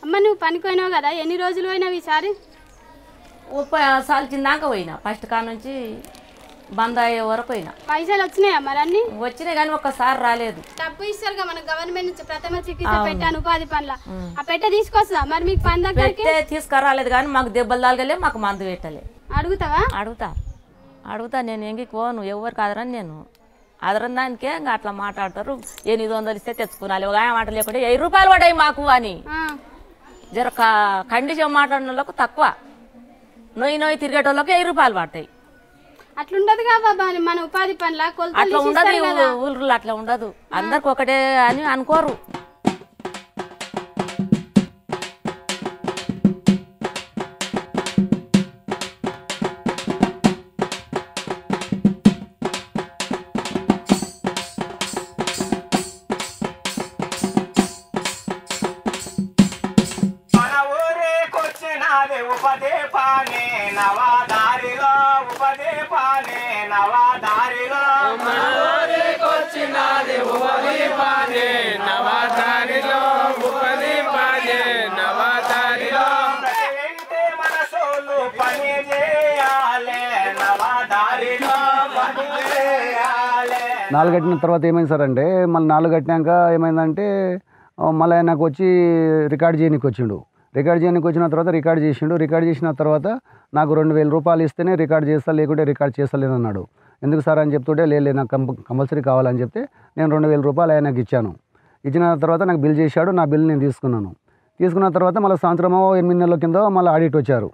అమ్మ నువ్వు పనికి పోయినావు కదా, ఎన్ని రోజులు పోయినావు ఈసారి? 30 సార్లు కిందాక పోయినా, ఫస్ట్ కా నుంచి బంద్ అయ్యే వరకు పోయినా. పైసలు వచ్చినాయా మరి అన్ని? వచ్చినాయి కానీ ఒక్కసారి రాలేదు. డబ్బు ఇస్తారు కదా మన గవర్నమెంట్ నుంచి, ప్రథమ చికిత్స పెట్టాను ఉపాధి పనుల, ఆ పెట్టె తీసుకొస్తా మరి మీకు పని దగ్గరికి? తీసుకురాలేదు కానీ మాకు దెబ్బలు తాగలే, మాకు మందు పెట్టలే. అడుగుతావా? అడుగుతా నేను ఎంగికి పోను, ఎవరికి అదరని నేను అదరని దానికే ఇంకా అట్లా మాట్లాడతారు. 800 ఇస్తే తెచ్చుకోవాలి, ఒక మాట లేకుంటే 1000 రూపాయలు పడ్డాయి మాకు అని జర కండిషన్ మాట్లాడిన వాళ్ళకు తక్కువ, నొయ్యి తిరిగేటోళ్ళకి 1000 రూపాయలు పడతాయి. అట్లుండదు బాబా మన ఉపాధి పనుల అట్లా ఉండదు, ఊళ్ళో అట్లా ఉండదు, అందరికి ఒకటే అని అనుకోరు. నాలుగు కట్టిన తర్వాత ఏమైంది సార్ అంటే, మళ్ళీ 4 కట్టినాక ఏమైందంటే మళ్ళీ నాకు వచ్చి రికార్డ్ చేయడానికి వచ్చిండు. రికార్డ్ చేయడానికి వచ్చిన తర్వాత రికార్డ్ చేసిండు. రికార్డ్ చేసిన తర్వాత నాకు 2000 రూపాయలు ఇస్తేనే రికార్డ్ చేస్తా, లేకుంటే రికార్డ్ చేస్తలేను అన్నాడు. ఎందుకు సార్ అని చెప్తుంటే, లేదు నాకు కంపల్సరీ కావాలని చెప్తే నేను 2000 రూపాయలు ఆయనకు ఇచ్చాను. ఇచ్చిన తర్వాత నాకు బిల్ చేశాడు, నా బిల్ నేను తీసుకున్నాను. తీసుకున్న తర్వాత మళ్ళీ సంవత్సరమో 8 నెలల కింద మళ్ళీ ఆడిట్ వచ్చారు.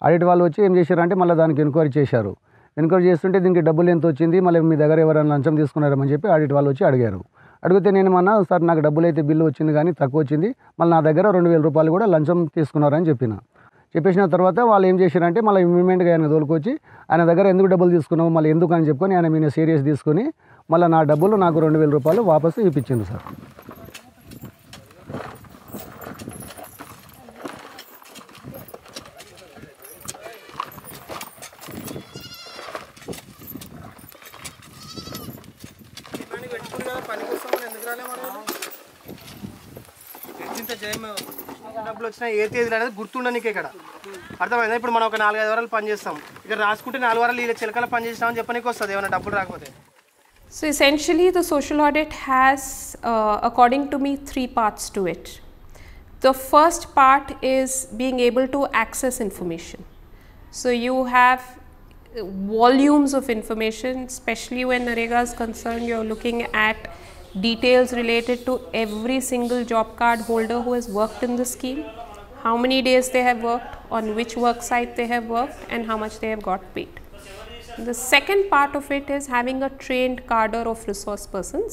ఆడిట్ వాళ్ళు వచ్చి ఏం చేశారంటే మళ్ళీ దానికి ఎంక్వైరీ చేశారు. ఎంక్వైరీ చేస్తుంటే దీనికి డబ్బులు ఎంత వచ్చింది, మళ్ళీ మీ దగ్గర ఎవరైనా లంచం తీసుకున్నారని చెప్పి ఆడిట్ వాళ్ళు వచ్చి అడిగారు. అడిగితే నేను ఏమన్నా, సార్ నాకు డబ్బులు అయితే బిల్లు వచ్చింది కానీ తక్కువ వచ్చింది, మళ్ళీ నా దగ్గర 2000 రూపాయలు కూడా లంచం తీసుకున్నారని చెప్పేసిన తర్వాత వాళ్ళు ఏం చేశారంటే మళ్ళీ ఇమ్మీడియట్గా ఆయన తోలుకొచ్చి ఆయన దగ్గర ఎందుకు డబ్బులు తీసుకున్నావు, మళ్ళీ ఎందుకు అని చెప్పుకొని ఆయన మీద సీరియస్ తీసుకొని మళ్ళీ నా డబ్బులు నాకు 2000 రూపాయలు వాపసు ఇప్పించింది సార్. డబ్బులు వచ్చినా ఏ తేదీలు అనేది గుర్తుండనికే ఇక్కడ అర్థమైందా? ఇప్పుడు మనం ఒక 4-5 వారాలు పని చేస్తాం, ఇక్కడ రాసుకుంటే 4 వారాలు ఇలా చిలకల పని చేసినామని చెప్పనీకి వస్తుంది ఏమైనా డబ్బులు రాకపోతే. So essentially the social audit has according to me 3 parts to it. The first part is being able to access information. So you have volumes of information, especially when NREGA is concerned. You're looking at details related to every single job card holder who has worked in the scheme, how many days they have worked, on which work site they have worked, and how much they have got paid. The second part of it is having a trained cadre of resource persons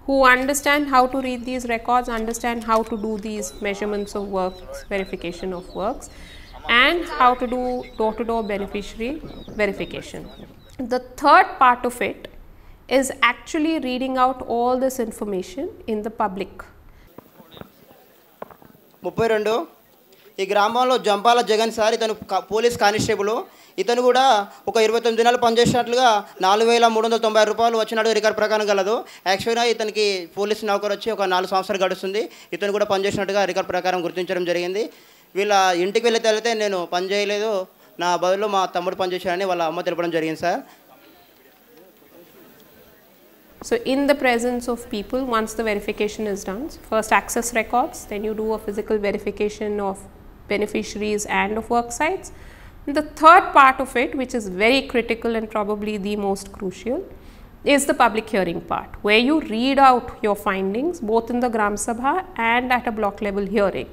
who understand how to read these records, understand how to do these measurements of works, verification of works, and how to do door-to-door beneficiary verification. The third part of it is actually reading out all this information in the public. 32 ఈ గ్రామంలో Jampala Jagan sir, ఇతను police constable. ఇతను కూడా ఒక 29 దినాలు పనిచేసినట్లుగా 4390 రూపాయలు వచ్చినట్టు record ప్రకారం గలదు. యాక్చువల్గా ఇతనికి పోలీస్ నౌకరు వచ్చి ఒక 4 సంవత్సరాలు గడుస్తుంది. ఇతను కూడా పనిచేసినట్టుగా రికార్డ్ ప్రకారం గుర్తించడం జరిగింది. వీళ్ళ ఇంటికి వెళ్తే నేను పని చేయలేదు, నా బదులు మా తమ్ముడు పనిచేశాడని వాళ్ళ అమ్మ తెలపడం జరిగింది sir. So in the presence of people, once the verification is done, first access records, then you do a physical verification of beneficiaries and of work sites. And the third part of it, which is very critical and probably the most crucial, is the public hearing part, where you read out your findings both in the Gram Sabha and at a block level hearing,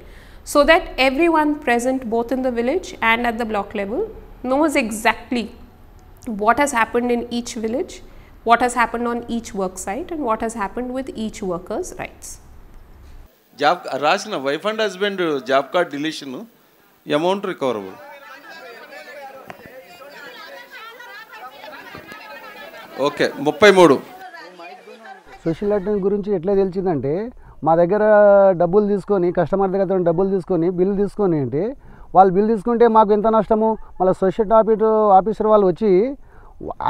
so that everyone present both in the village and at the block level knows exactly what has happened in each village, what has happened on each work site, and what has happened with each worker's rights. Job రాసిన wife and husband job card deletion amount recoverable. Okay 33. Social audit గురించి ఎట్లా తెలిసిందంటే, మా దగ్గర డబ్బులు తీసుకొని customer దగ్గర డబ్బులు తీసుకొని బిల్లు తీసుకొని అంటే వాళ్ళు బిల్లు తీసుకుంటే మాకు ఎంత నష్టము, మళ్ళీ సోషల్ ఆఫీసర్ వాళ్ళు వచ్చి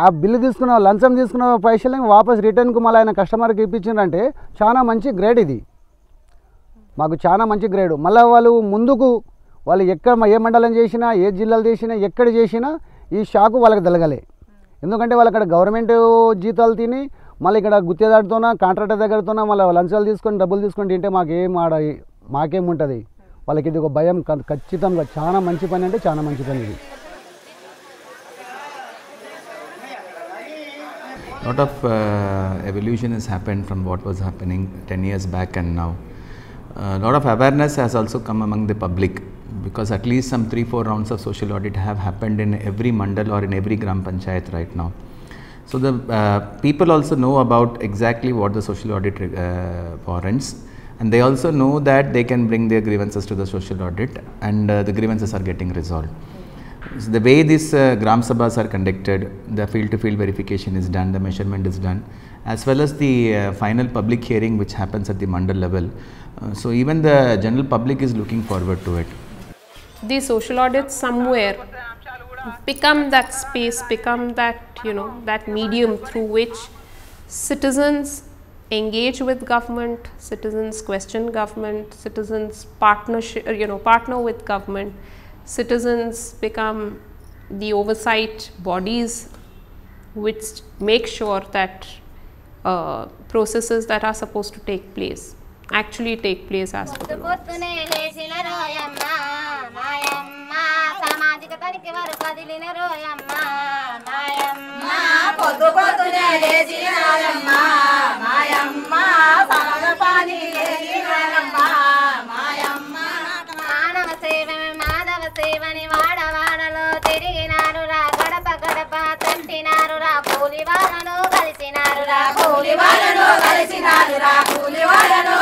ఆ బిల్లు తీసుకున్న లంచం తీసుకున్న పైసలని వాపస్ రిటర్న్కు మళ్ళీ ఆయన కస్టమర్కి ఇప్పించిందంటే చాలా మంచి గ్రేడ్ ఇది. మాకు చాలా మంచి గ్రేడు. మళ్ళీ వాళ్ళు ముందుకు వాళ్ళు ఎక్కడ ఏ మండలం చేసినా ఏ జిల్లాలు చేసినా ఎక్కడ చేసినా ఈ షాకు వాళ్ళకి తలగలే. ఎందుకంటే వాళ్ళు అక్కడ గవర్నమెంట్ జీతాలు తిని మళ్ళీ ఇక్కడ గుత్తేదారితోన కాంట్రాక్టర్ దగ్గరతోన మళ్ళీ లంచాలు తీసుకొని డబ్బులు తీసుకొని తింటే మాకేముంటుంది. వాళ్ళకి ఇది ఒక భయం. ఖచ్చితంగా చాలా మంచి పని అంటే చాలా మంచి పని ఇది. Lot of evolution has happened from what was happening 10 years back and now. A lot of awareness has also come among the public, because at least some 3-4 rounds of social audit have happened in every mandal or in every gram panchayat right now. So the people also know about exactly what the social audit warrants, and they also know that they can bring their grievances to the social audit, and the grievances are getting resolved. So the way these Gram Sabhas are conducted, the field-to-field verification is done, the measurement is done, as well as the final public hearing which happens at the mandal level. So even the general public is looking forward to it. These social audits somewhere become that space, become that, that medium through which citizens engage with government, citizens question government, citizens partner with government. Citizens become the oversight bodies which make sure that processes that are supposed to take place actually take place as per the law. సేవని వాడవాడలో తిరిగినారు రా, గడప గడప తట్టినారు రా, కూలి వాళ్ళను కలిసినారు రా, కూలి వాళ్ళను కలిసినారు రా, కూలి వాళ్ళను